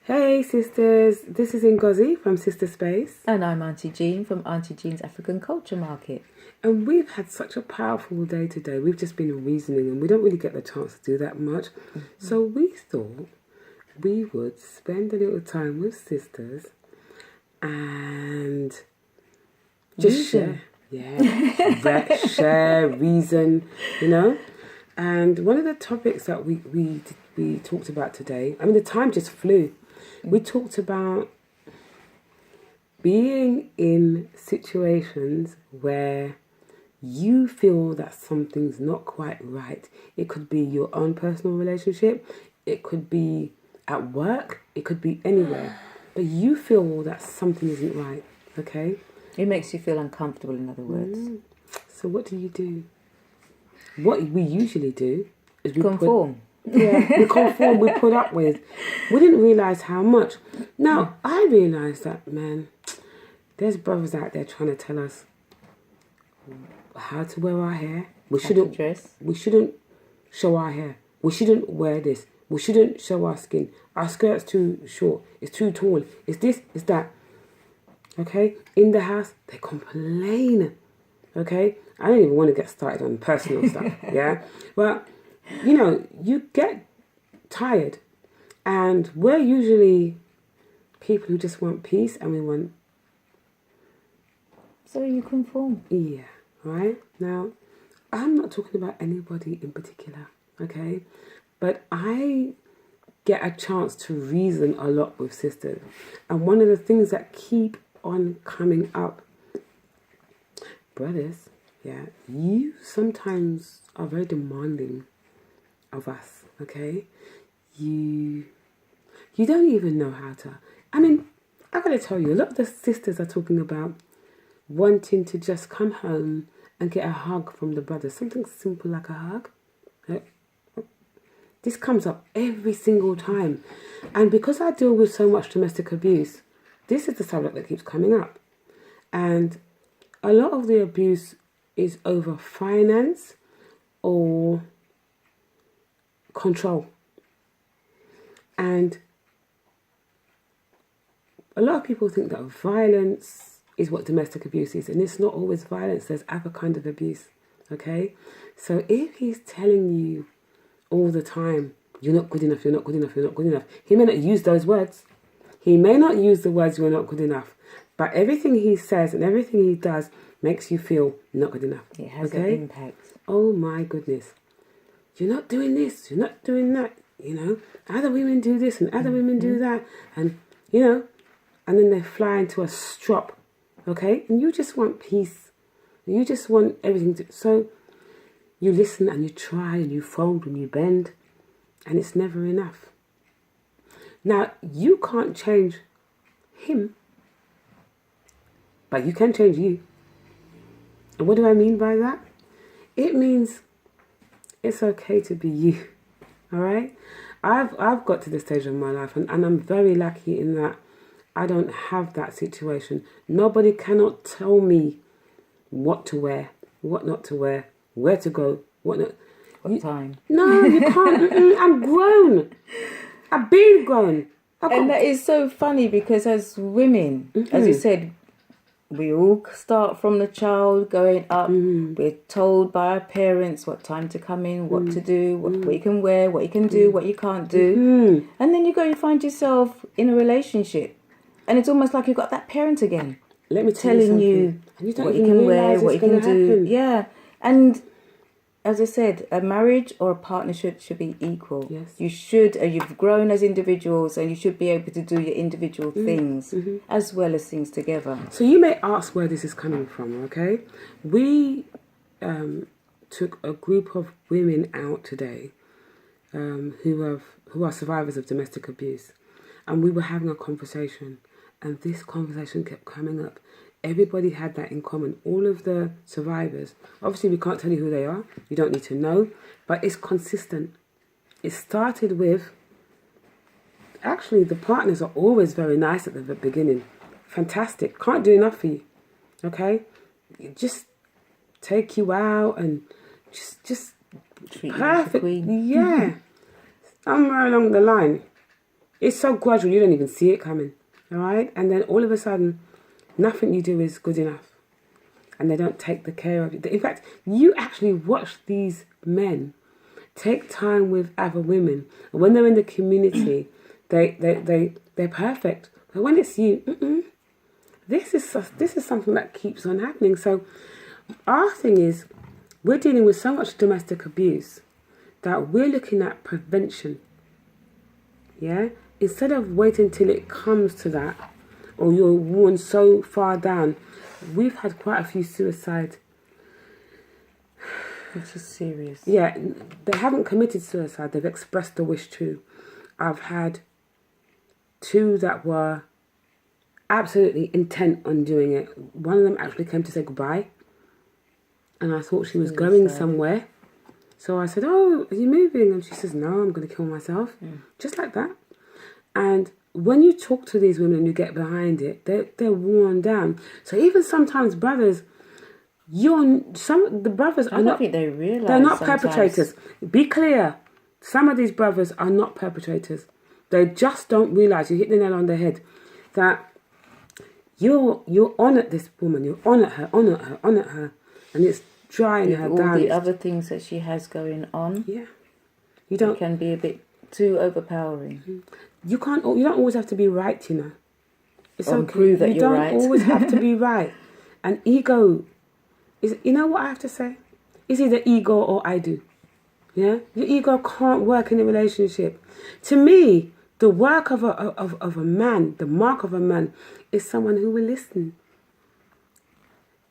Hey sisters, this is Ngozi from Sister Space, And I'm Auntie Jean from Auntie Jean's African Culture Market. and we've had such a powerful day today. We've just been reasoning, and we don't really get the chance to do that much. So we thought we would spend a little time with sisters and just Reason. share, reason. And one of the topics that we talked about today, I mean, the time just flew. We talked about being in situations where you feel that something's not quite right. It could be your own personal relationship, it could be at work, it could be anywhere, but you feel that something isn't right, okay? It makes you feel uncomfortable, in other words. So what do? What we usually do is we Conform. we conform, we put up with. We didn't realise how much. Now, I realised that, man, there's brothers out there trying to tell us how to wear our hair. We shouldn't dress. We shouldn't show our hair. We shouldn't wear this. We shouldn't show our skin. Our skirt's too short. It's too tall. It's this. It's that. Okay? In the house, they complain. Okay? I don't even want to get started on personal stuff. Yeah? But, you get tired. And we're usually people who just want peace and we want... So you conform. Yeah, right? Now, I'm not talking about anybody in particular, okay? But I get a chance to reason a lot with sisters. And one of the things that keep on coming up, brothers, yeah, you sometimes are very demanding of us, okay? You don't even know how to... I mean, I gotta tell you, a lot of the sisters are talking about wanting to just come home and get a hug from the brothers. Something simple like a hug. This comes up every single time. And because I deal with so much domestic abuse, this is the subject that keeps coming up. And a lot of the abuse is over finance or control. And a lot of people think that violence is what domestic abuse is, and it's not always violence. There's other kind of abuse, okay? So if he's telling you all the time, you're not good enough, you're not good enough, you're not good enough, he may not use those words. He may not use the words you're not good enough, but everything he says and everything he does makes you feel not good enough. It has an impact. Oh my goodness. You're not doing this, you're not doing that, Other women do this and other women do that, and, and then they fly into a strop, okay? And you just want peace. You just want everything to... So you listen and you try and you fold and you bend, and it's never enough. Now, you can't change him, but you can change you. And what do I mean by that? It means it's okay to be you, all right? I've got to this stage of my life, and I'm very lucky in that I don't have that situation. Nobody cannot tell me what to wear, what not to wear, where to go, what not. What time? No, you can't. I'm grown. I've been grown. And that is so funny because as women, as you said, we all start from the child going up. We're told by our parents what time to come in, what to do, what you can wear, what you can do, what you can't do. And then you go and find yourself in a relationship. And it's almost like you've got that parent again. Let me tell telling you what you can wear, what you can do. Yeah. And as I said, a marriage or a partnership should be equal. Yes. You should, you've grown as individuals and you should be able to do your individual things as well as things together. So you may ask where this is coming from, okay? We took a group of women out today who are survivors of domestic abuse. And we were having a conversation, and this conversation kept coming up. Everybody had that in common. All of the survivors. Obviously, we can't tell you who they are. You don't need to know. But it's consistent. It started with... Actually, the partners are always very nice at the beginning. Fantastic. Can't do enough for you. Okay? Just take you out and just Treat you like a perfect. queen. Yeah. Somewhere along the line, It's so gradual, you don't even see it coming. All right? And then all of a sudden, nothing you do is good enough. And they don't take the care of you. In fact, you actually watch these men take time with other women. And when they're in the community, they're perfect. But when it's you, this is something that keeps on happening. So our thing is, we're dealing with so much domestic abuse that we're looking at prevention. Yeah? Instead of waiting till it comes to that, or you're worn so far down, we've had quite a few suicides. Which is serious. Yeah, they haven't committed suicide, they've expressed the wish to. I've had 2 that were absolutely intent on doing it. One of them actually came to say goodbye, and I thought she was going somewhere. So I said, "Oh, are you moving?" And she says, "No, I'm going to kill myself." Just like that. And when you talk to these women and you get behind it, they're worn down. So even sometimes brothers, the brothers are not. Think they realize they're not sometimes. perpetrators. Be clear. Some of these brothers are not perpetrators. They just don't realize. You hit the nail on the head. That you're on at this woman. You're on at her, and it's drying her down. All the other things that she has going on. Yeah, you don't. It can be a bit too overpowering. You don't always have to be right. You know, it's Or okay. prove that you you're don't right. always have to be right. And ego is. You know what I have to say? It's either ego or I do. Yeah, your ego can't work in a relationship. To me, the work of a man, the mark of a man, is someone who will listen.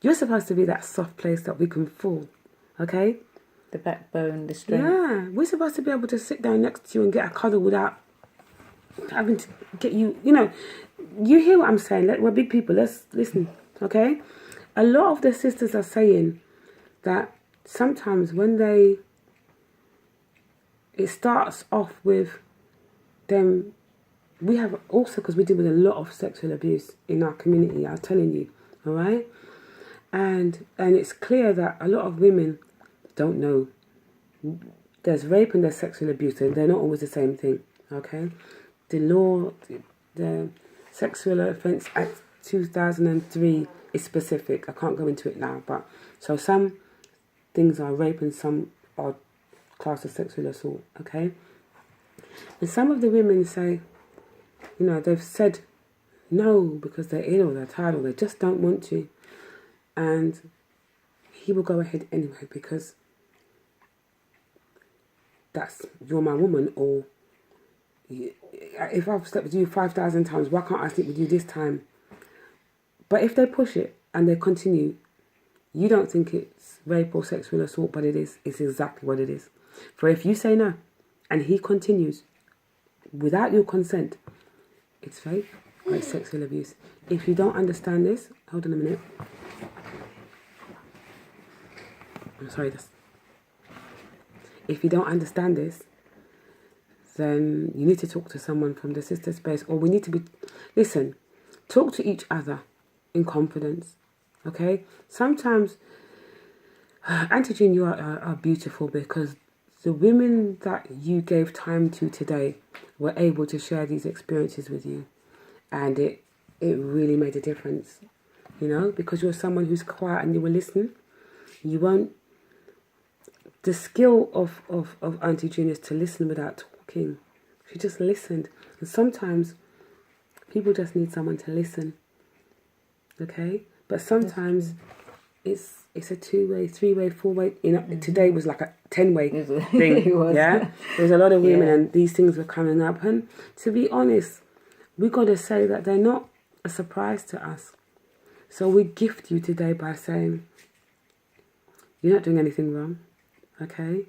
You're supposed to be that soft place that we can fall, okay? The backbone, the strength. Yeah, we're supposed to be able to sit down next to you and get a cuddle without having to get you, you hear what I'm saying. We're big people, let's listen, okay? A lot of the sisters are saying that sometimes when it starts off with them, we have also, because we deal with a lot of sexual abuse in our community, I'm telling you, all right? And it's clear that a lot of women don't know. There's rape and there's sexual abuse, and they're not always the same thing, okay? The law, the Sexual Offence Act 2003 is specific. I can't go into it now, but so some things are rape and some are classed as sexual assault, okay? And some of the women say, they've said no because they're ill or they're tired or they just don't want to. And he will go ahead anyway because you're my woman, or if I've slept with you 5,000 times, why can't I sleep with you this time? But if they push it and they continue, you don't think it's rape or sexual assault, but it is. It's exactly what it is. For if you say no and he continues without your consent, it's rape or it's sexual abuse. If you don't understand this, hold on a minute. I'm sorry, if you don't understand this, then you need to talk to someone from the sister space, or we need to talk to each other in confidence, okay? Sometimes, Auntie Jean, you are beautiful because the women that you gave time to today were able to share these experiences with you, and it really made a difference, because you're someone who's quiet and you will listen. You won't. The skill of Auntie Jean is to listen without talking. She just listened. And sometimes people just need someone to listen. Okay? But sometimes it's a 2-way, 3-way, 4-way. Today was like a 10-way thing. It was. Yeah? There's a lot of women and these things were coming up. And to be honest, we got to say that they're not a surprise to us. So we gift you today by saying, you're not doing anything wrong. Okay?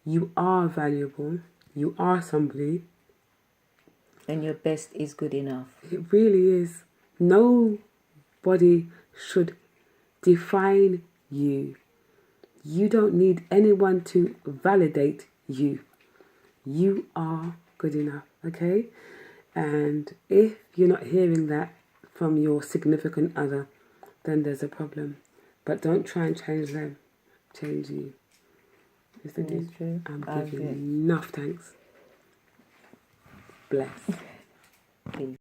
You are valuable. You are somebody. And your best is good enough. It really is. Nobody should define you. You don't need anyone to validate you. You are good enough, okay? And if you're not hearing that from your significant other, then there's a problem. But don't try and change them. Change you. It's true. I'm giving enough thanks. Bless.